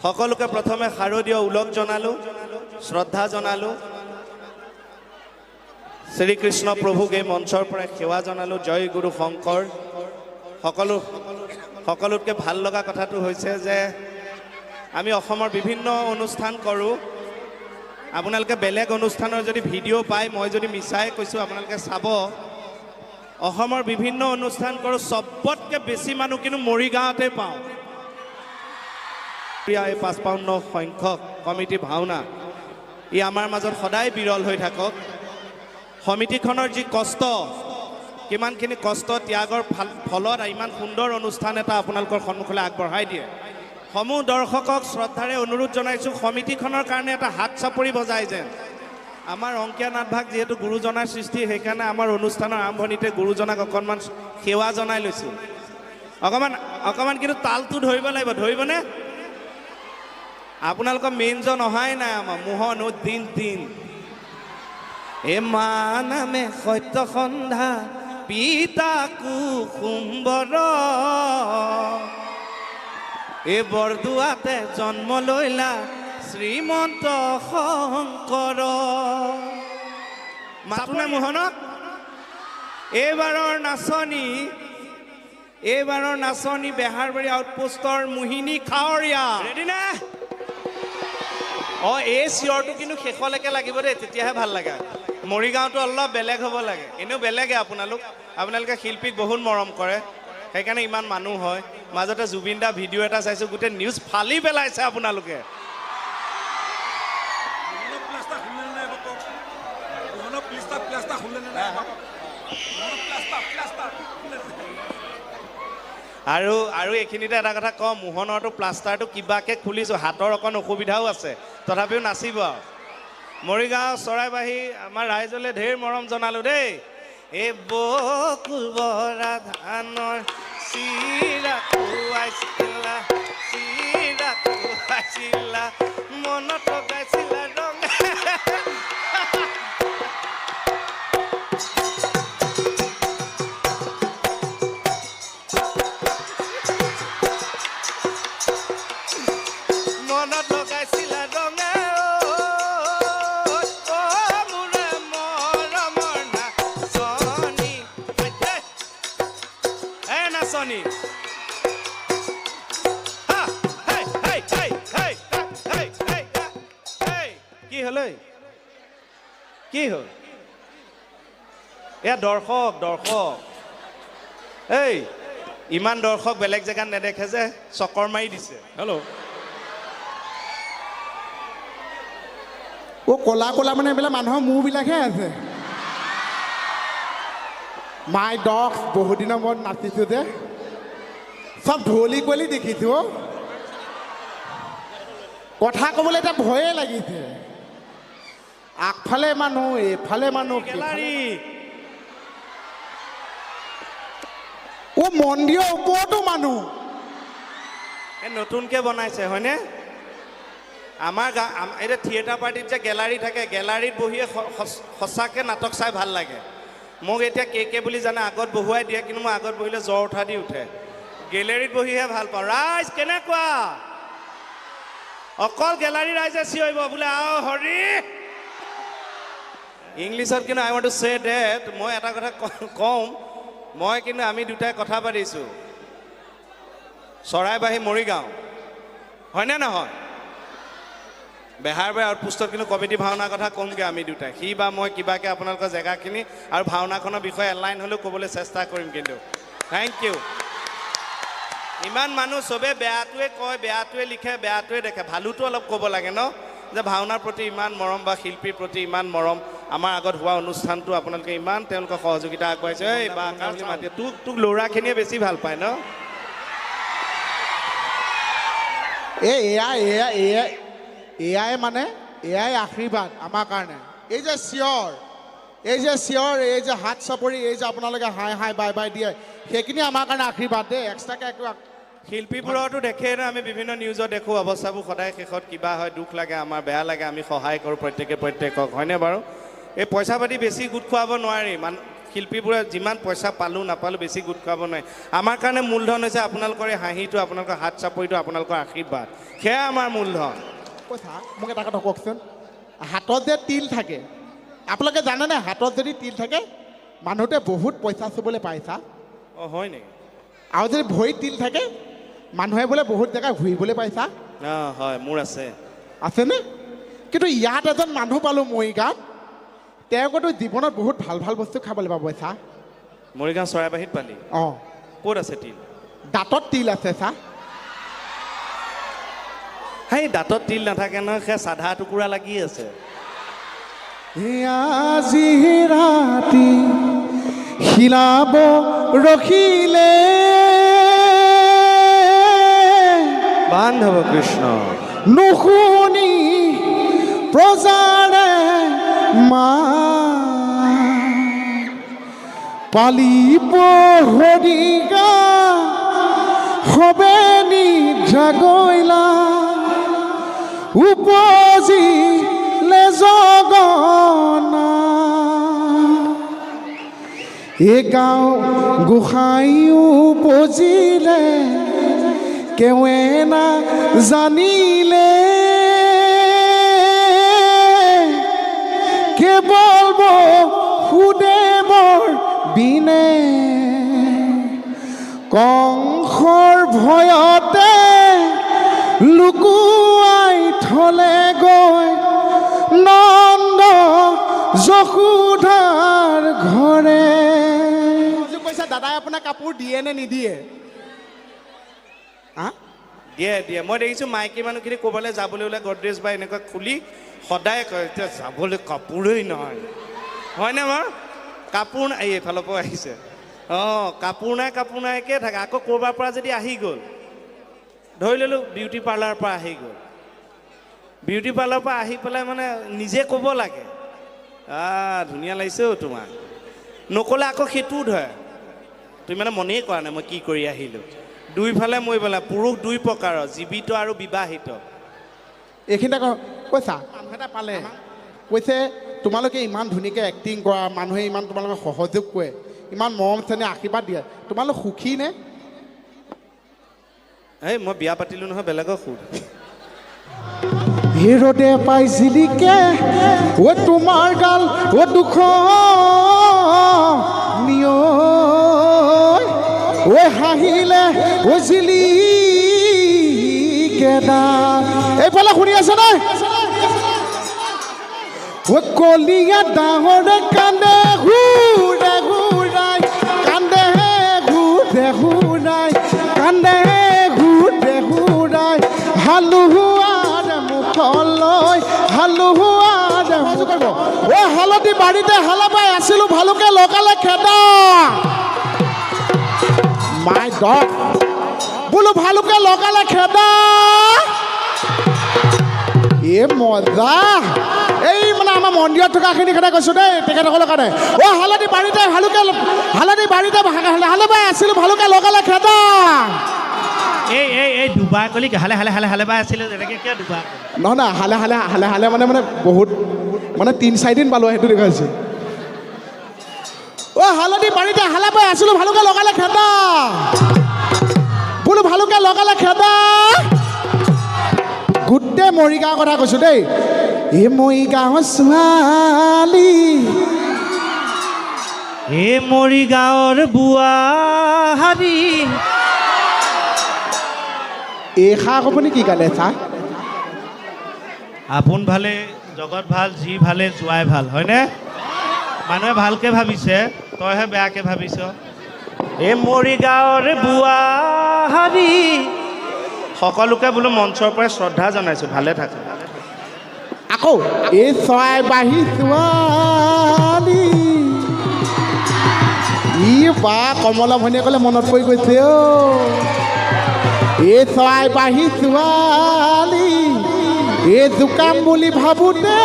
সকলোকে প্ৰথমে শাৰদীয় ওলগ জনালোঁ, শ্ৰদ্ধা জনালোঁ। শ্ৰীকৃষ্ণ প্ৰভুক এই মঞ্চৰ পৰা সেৱা জনালোঁ। জয় গুৰু শংকৰ। সকলোতকৈ ভাল লগা কথাটো হৈছে যে আমি অসমৰ বিভিন্ন অনুষ্ঠান কৰোঁ। আপোনালোকে বেলেগ অনুষ্ঠানৰ যদি ভিডিঅ' পায়, মই যদি মিছাই কৈছোঁ আপোনালোকে চাব। অসমৰ বিভিন্ন অনুষ্ঠান কৰোঁ, চবতকৈ বেছি মানুহ কিন্তু মৰিগাঁৱতে পাওঁ। এই ৫৫ সংখ্যক কমিটি ভাওনা ই আমাৰ মাজত সদায় বিৰল হৈ থাকক। সমিতিখনৰ যি কষ্ট, কিমানখিনি কষ্ট ত্যাগৰ ফলত ইমান সুন্দৰ অনুষ্ঠান এটা আপোনালোকৰ সন্মুখলৈ আগবঢ়াই দিয়ে। সমূহ দৰ্শকক শ্ৰদ্ধাৰে অনুৰোধ জনাইছোঁ, সমিতিখনৰ কাৰণে এটা হাত চাপৰি বজাই যেন। আমাৰ অংকীয়া নাটভাগ যিহেতু গুৰুজনাৰ সৃষ্টি, সেইকাৰণে আমাৰ অনুষ্ঠানৰ আৰম্ভণিতে গুৰুজনাক অকণমান সেৱা জনাই লৈছোঁ। অকণমান কিন্তু তালটো ধৰিব লাগিব, ধৰিবনে? আপোনালোকৰ মেইনজন অহাই নাই আমাৰ মোহন দিন এ মা নামে সত্য সন্ধ্যা পিতা কুসুম্বৰ এ বৰদোৱাতে জন্ম লৈলা শ্ৰীমন্ত শংকৰ। মাতোনে মোহনক? এইবাৰৰ নাচনী বেহাৰবাৰী আউটপোষ্টৰ মোহিনী খাৱৰীয়া। ৰেডি নে? এই চিঞৰটো কিন্তু শেষলৈকে লাগিব দেই, তেতিয়াহে ভাল লাগে। মৰিগাঁওটো অলপ বেলেগ হ'ব লাগে, এনেও বেলেগে। আপোনালোকে শিল্পীক বহুত মৰম কৰে, সেইকাৰণে ইমান মানুহ হয়। মাজতে জুবিন দা ভিডিঅ' এটা চাইছোঁ, গোটেই নিউজ ফালি পেলাইছে আপোনালোকে। আৰু এইখিনিতে এটা কথা কওঁ, মোহনৰটো প্লাষ্টাৰটো কিবাকৈ খুলিছোঁ, হাতৰ অকণ অসুবিধাও আছে, তথাপিও নাচিব আৰু। মৰিগাঁও চৰাইবাহী আমাৰ ৰাইজলৈ ঢেৰ মৰম জনালোঁ দেই। এই বকুল বৰা ধানৰ চিৰা খুৱাইছিলা মনত লগাইছিলা ৰং। মনত লগাইছিলা ৰঙা মোৰে মৰমৰ নাচনী। নাচনী কি হ'ল? কি হ'ল? এয়া দৰ্শক এই ইমান দৰ্শক বেলেগ জেগাত নেদেখে যে চকৰ মাৰি দিছে। হেল্ল' ক'লা মানে এইবিলাক মানুহৰ মূৰবিলাকহে আছে। মাই ডগ বহুত দিনৰ মূৰত নাচিছোঁ যে, চব ঢলি কলি দেখিছোঁ। কথা ক'বলৈ এতিয়া ভয়ে লাগিছে। আগফালে মানুহ, এইফালে মানুহ, মন্দিৰৰ ওপৰতো মানুহ। নতুনকৈ বনাইছে হয়নে? আমাৰ এতিয়া থিয়েটাৰ পাৰ্টিত যে গেলাৰী থাকে, গেলাৰীত বহিয়ে সঁচাকৈ নাটক চাই ভাল লাগে। মোক এতিয়া কে বুলি জানে আগত বহুৱাই দিয়ে, কিন্তু মই আগত বহিলে জ্বৰ উঠা দি উঠে। গেলেৰীত বহিহে ভাল পাওঁ। ৰাইজ কেনেকুৱা? অকল গেলাৰী ৰাইজে চিঞৰিব বোলে আও হৰি। ইংলিছত কিন্তু আই ৱান্ট টু সে ডেট, মই এটা কথা কওঁ, মই কিন্তু আমি দুটাই কথা পাতিছোঁ, চৰাইবাহী মৰিগাঁও হয়নে নহয়? বেহাৰবাৰী আউটপোষ্টত কিন্তু কমিটি ভাওনাৰ কথা ক'মগৈ আমি দুটাই, সি বা মই কিবাকৈ আপোনালোকৰ জেগাখিনি আৰু ভাওনাখনৰ বিষয়ে এলাইন হ'লেও ক'বলৈ চেষ্টা কৰিম। কিন্তু থেংক ইউ। ইমান মানুহ চবেই বেয়াটোৱে কয়, বেয়াটোৱে লিখে, বেয়াটোৱে দেখে, ভালোটো অলপ ক'ব লাগে ন, যে ভাওনাৰ প্ৰতি ইমান মৰম বা শিল্পীৰ প্ৰতি ইমান মৰম। আমাৰ আগত হোৱা অনুষ্ঠানটো আপোনালোকে ইমান তেওঁলোকৰ সহযোগিতা আগবঢ়াইছে। এই বা বুলি মাতি তোক ল'ৰাখিনিয়ে বেছি ভাল পায় ন? এয়াই মানে এয়াই আশীৰ্বাদ আমাৰ কাৰণে। এই যে চিঞৰ, এই যে হাত চাপৰি, এই যে আপোনালোকে হাই বাই দিয়ে, সেইখিনি আমাৰ কাৰণে আশীৰ্বাদ দেই। এক্সট্ৰাকৈ একো শিল্পীবোৰতো দেখেই ন, আমি বিভিন্ন নিউজত দেখোঁ অৱস্থাবোৰ সদায় শেষত কিবা হয়, দুখ লাগে, আমাৰ বেয়া লাগে, আমি সহায় কৰোঁ প্ৰত্যেকক, হয়নে বাৰু? এই পইচা পাতি বেছি গোট খুৱাব নোৱাৰি, শিল্পীবোৰে যিমান পইচা পালোঁ নাপালোঁ বেছি গোট খুৱাব নোৱাৰে আমাৰ কাৰণে মূলধন হৈছে আপোনালোকৰ এই হাঁহিটো আপোনালোকৰ হাত চাপৰিটো আপোনালোকৰ আশীৰ্বাদ সেয়া আমাৰ মূলধন কৈছা মোক এটা কথা কওকচোন হাতত যে তিল থাকে আপোনালোকে জানেনে হাতত যদি তিল থাকে মানুহটোৱে বহুত পইচা চুবলৈ পাইছা অঁ হয় নেকি আৰু যদি ভৰিত তিল থাকে মানুহে বোলে বহুত জেগা ঘূৰিবলৈ পাইছা অঁ হয় মোৰ আছে আছেনে কিন্তু ইয়াত এজন মানুহ পালোঁ মৰিগাঁৱত তেওঁকতো জীৱনত বহুত ভাল ভাল বস্তু খাবলৈ পাব চা মৰিগাঁও চৰাইবাহীত পালি অঁ ক'ত আছে তিল দাঁতত তিল আছে চা সেই দাঁতত তিল নাথাকে নহয় সেয়া চাধা টুকুৰা লাগি আছে আজি ৰাতি শিলাব ৰখিলে বান্ধৱ কৃষ্ণ নুশুনি প্ৰজাৰে মা পালিব হৰিগা হবে নিজাগৈলা উপজিলে জগনা এই গাঁও গোসাঁইও উপজিলে কেৱেনা জানিলে কেৱল সুদেৱৰ বিনে কংসৰ ভয়তে লুকুৱাই থলে গৈ নন্দ যশোধাৰ ঘৰে কৈছে দাদাই আপোনাৰ কাপোৰ দিয়ে নে নিদিয়ে দিয়ে দিয়ে মই দেখিছোঁ মাইকী মানুহখিনি ক'ৰবালৈ যাবলৈ ওলাই গডৰেজ বা এনেকুৱা খুলি সদায় কয় এতিয়া যাবলৈ কাপোৰেই নহয় হয়নে বাৰু কাপোৰ নাই এইফালৰ পৰা আহিছে অঁ কাপোৰ নাইকে থাকে আকৌ ক'ৰবাৰ পৰা যদি আহি গ'ল ধৰি ল'লোঁ বিউটি পাৰ্লাৰৰ পৰা আহি গ'ল বিউটি পাৰ্লাৰৰ পৰা আহি পেলাই মানে নিজে ক'ব লাগে ধুনীয়া লাগিছে তোমাক নক'লে আকৌ সেইটোও ধৰে তুমি মানে মনেই কৰা নাই মই কি কৰি আহিলোঁ দুইফালে মৰিবলৈ পুৰুষ দুই প্ৰকাৰৰ জীৱিত আৰু বিবাহিত এইখিনিতে কৈছা মানুহ এটা পালে কৈছে তোমালোকে ইমান ধুনীয়াকৈ এক্টিং কৰা মানুহে ইমান তোমালোকে সহযোগ কৰে ইমান মৰম চেনেহ আশীৰ্বাদ দিয়ে তোমালোক সুখী নে এই মই বিয়া পাতিলোঁ নহয় বেলেগক সুধ হিৰদে পাইছিলিকে অ তোমাৰ গাল অ দুখ নিয় ঐ হাঁহিলে ঐ জিলি কেদা এইফালে শুনি আছে নাই ঐ কলিয়া ডাঙৰে কান্দে ঘূৰে ঘূৰাই কান্দে ঘূৰে ঘূৰাই কান্দে ঘূৰে ঘূৰাই হালুহুৱাৰ মুখলৈ হালুহুৱাৰ ঐ হালধি বাৰীতে হালা বাই আছিলোঁ ভালুকে লগালে খেদা মাই গড বোলো ভালুকে লগালে খেদা এ মজা এই মানে আমাৰ মন্দিৰত থকাখিনি কথা কৈছোঁ দেই তেখেতসকলৰ কাৰণে অ হালধি বাৰীতে ভালুকে হালধি বাৰীতে হালে বাই আছিলোঁ ভালুকে লগালে খেদা এই দুবাৰ কলি হালে হালে হালে হালে বাই আছিলে তেনেকৈ কিয় দুবাৰ নহয় না হালে হালে হালে হালে মানে বহুত মানে 3-4 দিন পালোঁ সেইটো দেখাইছোঁ অ হালধি বাৰীতে হালে বাই আছিলোঁ ভালুকে লগালে খেদা বোলো ভালুকে লগালে খেদা গোটেই মৰিগাঁৱৰ কথা কৈছোঁ দেই এই মৰিগাঁৱৰ ছোৱালী এই মৰিগাঁৱৰ বোৱাৰী এই খা ক'বনি কি গালে চা আপোন ভালে জগত ভাল যি ভালে যোৱাই ভাল হয়নে মানুহে ভালকৈ ভাবিছে তইহে বেয়াকৈ ভাবিছ এই মৰিগাঁৱৰ বোৱাৰী সকলোকে বোলো মঞ্চৰ পৰাই শ্ৰদ্ধা জনাইছোঁ ভালে থাকা আকৌ এই চৰাই বাঢ়ি ছোৱালী ই বা কমলা ভনীয়েকলে মনত পৰি গৈছে অ এই চৰাই বাঢ়ি ছোৱালী এই জোকাম বুলি ভাবোঁতে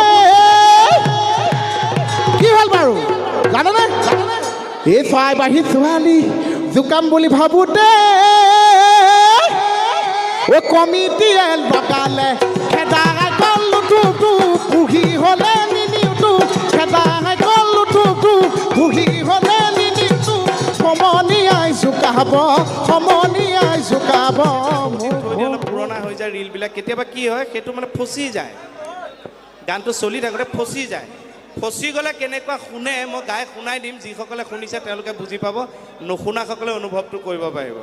কি হ'ল বাৰু জানেনে এই চৰাই বাঢ়ি ছোৱালী জোকাম বুলি ভাবোঁতে ও কমিটিয়ে লগালে খেদাই গ'লো পুহি হ'লে নিনিওতো খেদাই গ'লো পুহি হ'লে জোকাব সমনীয়াই জোকাব থৈ দিয়ে অলপ পুৰণা হৈ যায় ৰিলবিলাক কেতিয়াবা কি হয় সেইটো মানে ফচি যায় গানটো চলি থাকোঁতে ফচি যায় ফচি গ'লে কেনেকুৱা শুনে মই গাই শুনাই দিম যিসকলে শুনিছে তেওঁলোকে বুজি পাব নুশুনাসকলে অনুভৱটো কৰিব পাৰিব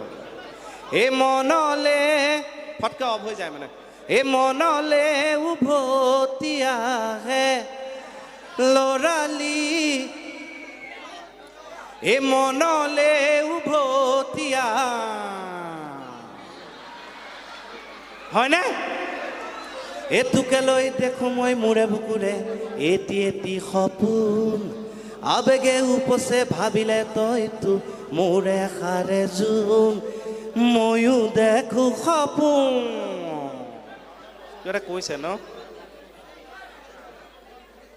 এই মনলে ফটকে অফ হৈ যায় মানে এই মনলে উভতি আহে ল'ৰালি এই মনলে উভতি হয়নে এটোকে লৈ দেখো মই মূৰে বুকুৰে এটি এটি সপোন আবেগে উপচে ভাবিলে তইতো মোৰে সাৰে জোন ময়ো দেখো সপোন কিবা কৈছে ন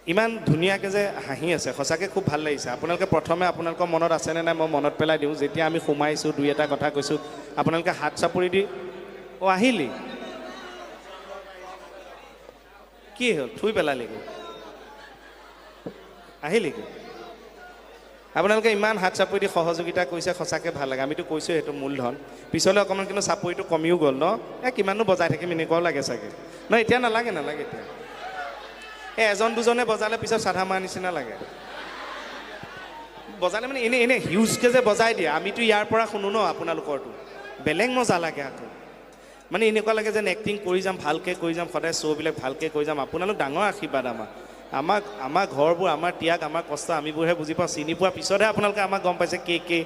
ইমান ধুনীয়াকৈ যে হাঁহি আছে সঁচাকৈ খুব ভাল লাগিছে আপোনালোকে প্ৰথমে আপোনালোকৰ মনত আছেনে নাই মই মনত পেলাই দিওঁ যেতিয়া আমি সোমাইছোঁ দুই এটা কথা কৈছোঁ আপোনালোকে হাত চাপৰি দি অঁ আহিলি কি হ'ল থুই পেলালি আহিলি আপোনালোকে ইমান হাত চাপৰি দি সহযোগিতা কৰিছে সঁচাকৈ ভাল লাগে আমিতো কৈছোঁ সেইটো মূলধন পিছলৈ অকণমান কিন্তু চাপৰিটো কমিও গ'ল ন কিমাননো বজাই থাকিম এনেকুৱাও লাগে চাগে ন এতিয়া নালাগে এতিয়া এজন দুজনে বজালে পিছত চাধা মাৰ নিচিনা লাগে বজালে মানে এনেই হিউজকৈ যে বজাই দিয়ে আমিতো ইয়াৰ পৰা শুনো ন আপোনালোকৰটো বেলেগ মজা লাগে আকৌ মানে এনেকুৱা লাগে যেন এক্টিং কৰি যাম ভালকৈ কৰি যাম সদায় শ্ব'বিলাক ভালকৈ কৰি যাম আপোনালোক ডাঙৰ আশীৰ্বাদ আমাৰ ঘৰবোৰ আমাৰ ত্যাগ আমাৰ কষ্ট আমিবোৰহে বুজি পাওঁ চিনি পোৱাৰ পিছতহে আপোনালোকে আমাক গম পাইছে কে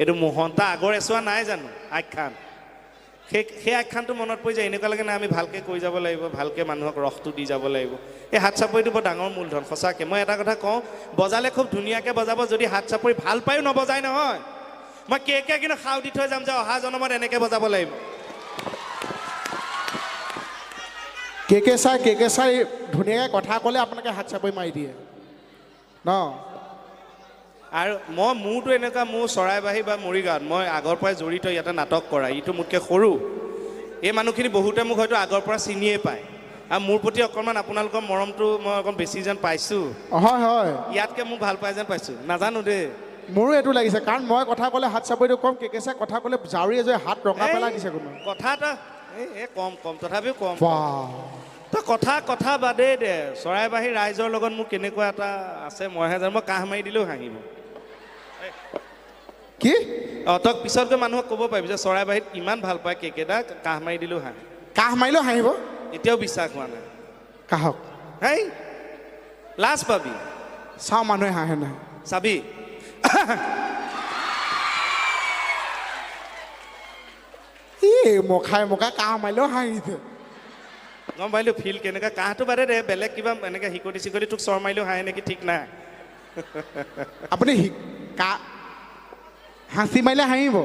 এইটো মোহনতা আগৰ এচোৱা নাই জানো আখ্যান সেই আখ্যানটো মনত পৰি যায় এনেকুৱা লাগে নাই আমি ভালকৈ কৰি যাব লাগিব ভালকৈ মানুহক ৰসটো দি যাব লাগিব এই হাত চাপৰিটো বৰ ডাঙৰ মূলধন সঁচাকৈ মই এটা কথা কওঁ বজালে খুব ধুনীয়াকৈ বজাব যদি হাত চাপৰি ভাল পায়ো নবজাই নহয় মই কে কিন্তু খাও দি থৈ যাম যে অহা জনমত এনেকৈ বজাব লাগিব কে চাই ধুনীয়াকৈ কথা ক'লে আপোনালোকে হাত চাপৰি মাৰি দিয়ে ন আৰু মোৰতো এনেকুৱা মোৰ চৰাইবাহী বা মৰিগাঁৱত মই আগৰ পৰাই জড়িত ইয়াতে নাটক কৰা ইটো মোতকৈ সৰু এই মানুহখিনি বহুতে মোক হয়তো আগৰ পৰা চিনিয়ে পায় আৰু মোৰ প্ৰতি অকণমান আপোনালোকৰ মৰমটো মই অকণ বেছি যেন পাইছোঁ হয় ইয়াতকৈ মোক ভাল পাই যেন পাইছোঁ নাজানো দেই মোৰো এইটো লাগিছে কাৰণ মই কথা ক'লে হাত চাপৰিটো কম কে চাই কথা ক'লে জাউৰি এজৰে হাত ৰঙা পেলাই দিছে কোনো কথা এটা কম তথাপিও কম বাহ তই কথা বাদেই দে চৰাইবাহী ৰাইজৰ লগত মোৰ কেনেকুৱা এটা আছে মইহে জানো মই কাহ মাৰি দিলেও হাঁহিব কি তই পিছতকৈ মানুহক ক'ব পাৰিবি যে চৰাইবাহীত ইমান ভাল পায় কেকেইটা কাহ মাৰি দিলেও হাঁহে কাহ মাৰিলেও হাঁহিব এতিয়াও বিশ্বাস হোৱা নাই কাহক হেই লাজ পাবি চাওঁ মানুহে হাঁহে নাই চাবি মখাই কাহ মাৰিলেও হাঁহিছে গম পাইলোঁ ফিল কেনেকৈ কাহটো বাদে দে বেলেগ কিবা এনেকৈ শিকটি তোক চৰ মাৰিলেও হাঁহে নেকি ঠিক নাই আপুনি হাঁচি মাৰিলে হাঁহিব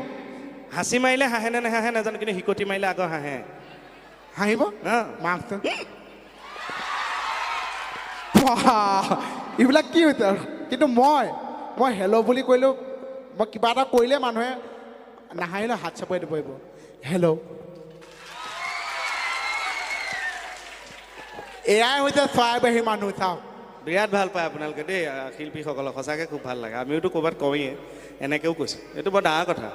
হাঁচি মাৰিলে হাঁহে নে নাহাঁহে নাজানো কিন্তু শিকটি মাৰিলে আগৰ হাঁহে হাঁহিব মাক এইবিলাক কি হৈছে আৰু কিন্তু মই হেল্ল' বুলি কৈলেও মই কিবা এটা কৰিলে মানুহে নাহাঁহিলে হাত চাপৰি দিব পাৰিব হেল্ল' এয়াই হৈছে চৰাইবাহী মানুহ চাওক বিৰাট ভাল পায় আপোনালোকে দেই শিল্পীসকলক সঁচাকৈ খুব ভাল লাগে আমিওতো ক'ৰবাত কওঁৱেই এনেকৈও কৈছোঁ এইটো বৰ ডাঙৰ কথা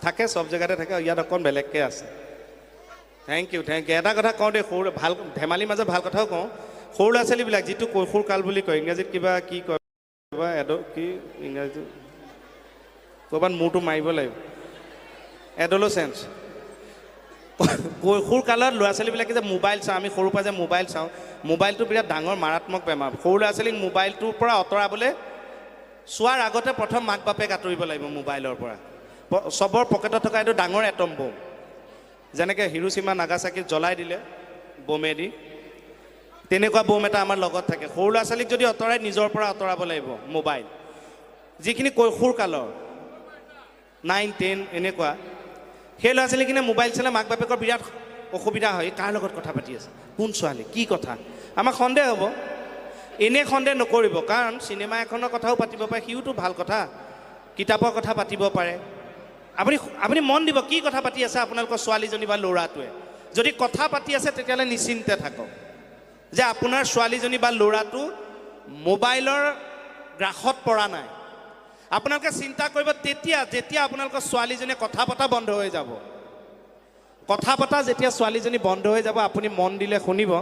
থাকে চব জেগাতে থাকে ইয়াত অকণ বেলেগকৈ আছে থেংক ইউ এটা কথা কওঁ দেই সৰু ভাল ধেমালিৰ মাজত ভাল কথাও কওঁ সৰু ল'ৰা ছোৱালীবিলাক যিটো কৈশোৰ কাল বুলি কয় ইংৰাজীত কিবা কি কয় কি ইংৰাজী ক'ৰবাত মূৰটো মাৰিব লাগিব এডলচেঞ্চ কৈশোৰ কালত ল'ৰা ছোৱালীবিলাকে যে মোবাইল চাওঁ আমি সৰুৰ পৰা যে মোবাইল চাওঁ মোবাইলটো বিৰাট ডাঙৰ মাৰাত্মক বেমাৰ সৰু ল'ৰা ছোৱালীক মোবাইলটোৰ পৰা আঁতৰাবলৈ চোৱাৰ আগতে প্ৰথম মাক বাপেক আঁতৰিব লাগিব মোবাইলৰ পৰা চবৰ পকেটত থকা এইটো ডাঙৰ এটম বম যেনেকৈ হিৰোচিমা নাগাচাকিত জ্বলাই দিলে বোমেদি তেনেকুৱা বোম এটা আমাৰ লগত থাকে সৰু ল'ৰা ছোৱালীক যদি আঁতৰাই নিজৰ পৰা আঁতৰাব লাগিব মোবাইল যিখিনি কৈশোৰ কালৰ 9, 10 এনেকুৱা সেই ল'ৰা ছোৱালীখিনিয়ে মোবাইল চালে মাক বাপেকৰ বিৰাট অসুবিধা হয় কাৰ লগত কথা পাতি আছে কোন ছোৱালী কি কথা আমাক সন্দেহ হ'ব এনে সন্দেহ নকৰিব কাৰণ চিনেমা এখনৰ কথাও পাতিব পাৰে সিওতো ভাল কথা কিতাপৰ কথা পাতিব পাৰে আপুনি মন দিব কি কথা পাতি আছে আপোনালোকৰ ছোৱালীজনী বা ল'ৰাটোৱে যদি কথা পাতি আছে তেতিয়াহ'লে নিশ্চিন্তে থাকক যে আপোনাৰ ছোৱালীজনী বা ল'ৰাটো মোবাইলৰ গ্ৰাসত পৰা নাই আপোনালোকে চিন্তা কৰিব তেতিয়া যেতিয়া আপোনালোকৰ ছোৱালীজনীয়ে কথা পতা বন্ধ হৈ যাব কথা পতা যেতিয়া ছোৱালীজনী বন্ধ হৈ যাব আপুনি মন দিলে শুনিব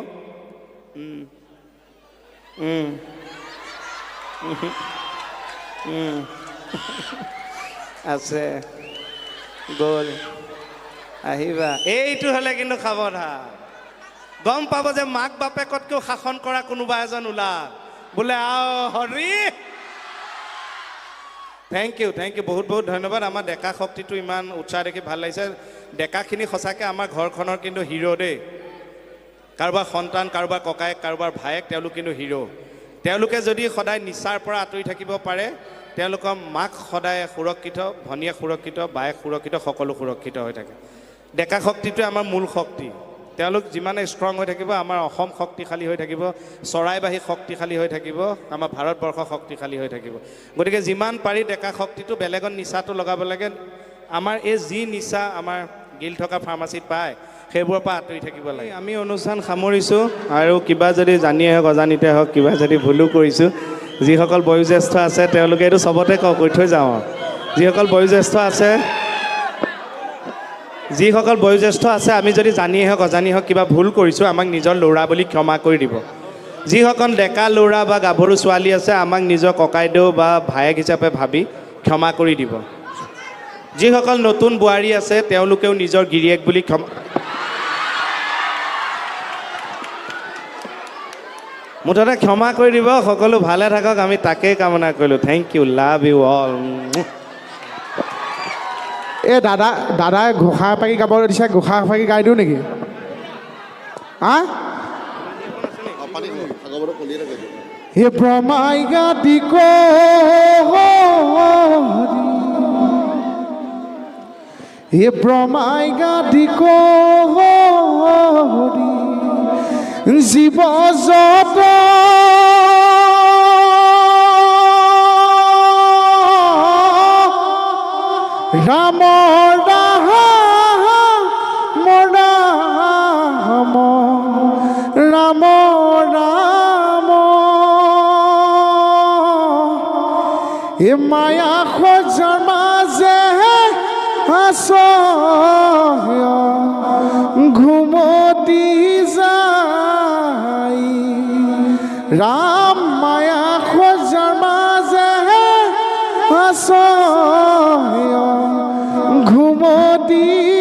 আছে গ'ল আহিবা এইটো হ'লে কিন্তু সাৱধান গম পাব যে মাক বাপেকতকৈও শাসন কৰা কোনোবা এজন ওলা বোলে আও হৰি থেংক ইউ বহুত বহুত ধন্যবাদ আমাৰ ডেকা শক্তিটো ইমান উৎসাহ দেখি ভাল লাগিছে ডেকাখিনি সঁচাকৈ আমাৰ ঘৰখনৰ কিন্তু হিৰো দেই কাৰোবাৰ সন্তান কাৰোবাৰ ককায়েক কাৰোবাৰ ভায়েক তেওঁলোক কিন্তু হিৰো তেওঁলোকে যদি সদায় নিচাৰ পৰা আঁতৰি থাকিব পাৰে তেওঁলোকৰ মাক সদায় সুৰক্ষিত ভনীয়েক সুৰক্ষিত বায়েক সুৰক্ষিত সকলো সুৰক্ষিত হৈ থাকে ডেকা শক্তিটোৱে আমাৰ মূল শক্তি তেওঁলোক যিমানে ষ্ট্ৰং হৈ থাকিব আমাৰ অসম শক্তিশালী হৈ থাকিব চৰাইবাহী শক্তিশালী হৈ থাকিব আমাৰ ভাৰতবৰ্ষ শক্তিশালী হৈ থাকিব গতিকে যিমান পাৰি ডেকা শক্তিটো বেলেগত নিচাটো লগাব লাগে আমাৰ এই যি নিচা আমাৰ গিল থকা ফাৰ্মাচীত পায় সেইবোৰৰ পৰা আঁতৰি থাকিব লাগে আমি অনুষ্ঠান সামৰিছোঁ আৰু কিবা যদি জানিয়ে হওক অজানিতে হওক কিবা যদি ভুলো কৰিছোঁ যিসকল বয়োজ্যেষ্ঠ আছে তেওঁলোকে এইটো চবতে কৈ থৈ যাওঁ যিসকল বয়োজ্যেষ্ঠ আছে আমি যদি জানিয়ে হওক অজানি হওক কিবা ভুল কৰিছোঁ আমাক নিজৰ ল'ৰা বুলি ক্ষমা কৰি দিব যিসকল ডেকা ল'ৰা বা গাভৰু ছোৱালী আছে আমাক নিজৰ ককাইদেউ বা ভায়েক হিচাপে ভাবি ক্ষমা কৰি দিব যিসকল নতুন বোৱাৰী আছে তেওঁলোকেও নিজৰ গিৰিয়েক বুলি ক্ষমা মুঠতে ক্ষমা কৰি দিব সকলো ভালে থাকক আমি তাকেই কামনা কৰিলোঁ thank you love you all এই দাদাই ঘোষা পাকি গাব দিছে ঘোষা পাকি গাই দিওঁ নেকি হা হে ব্ৰহ্মাই গাতি হে ব্ৰহ্মাই গাতি জীৱ জত ৰাম ৰাম ৰাম এ মায়া খোজাৰ মাজে আছ ঘুমতি যায় ৰাম মায়া খোজাৰ মাজে আছ ঘুমতি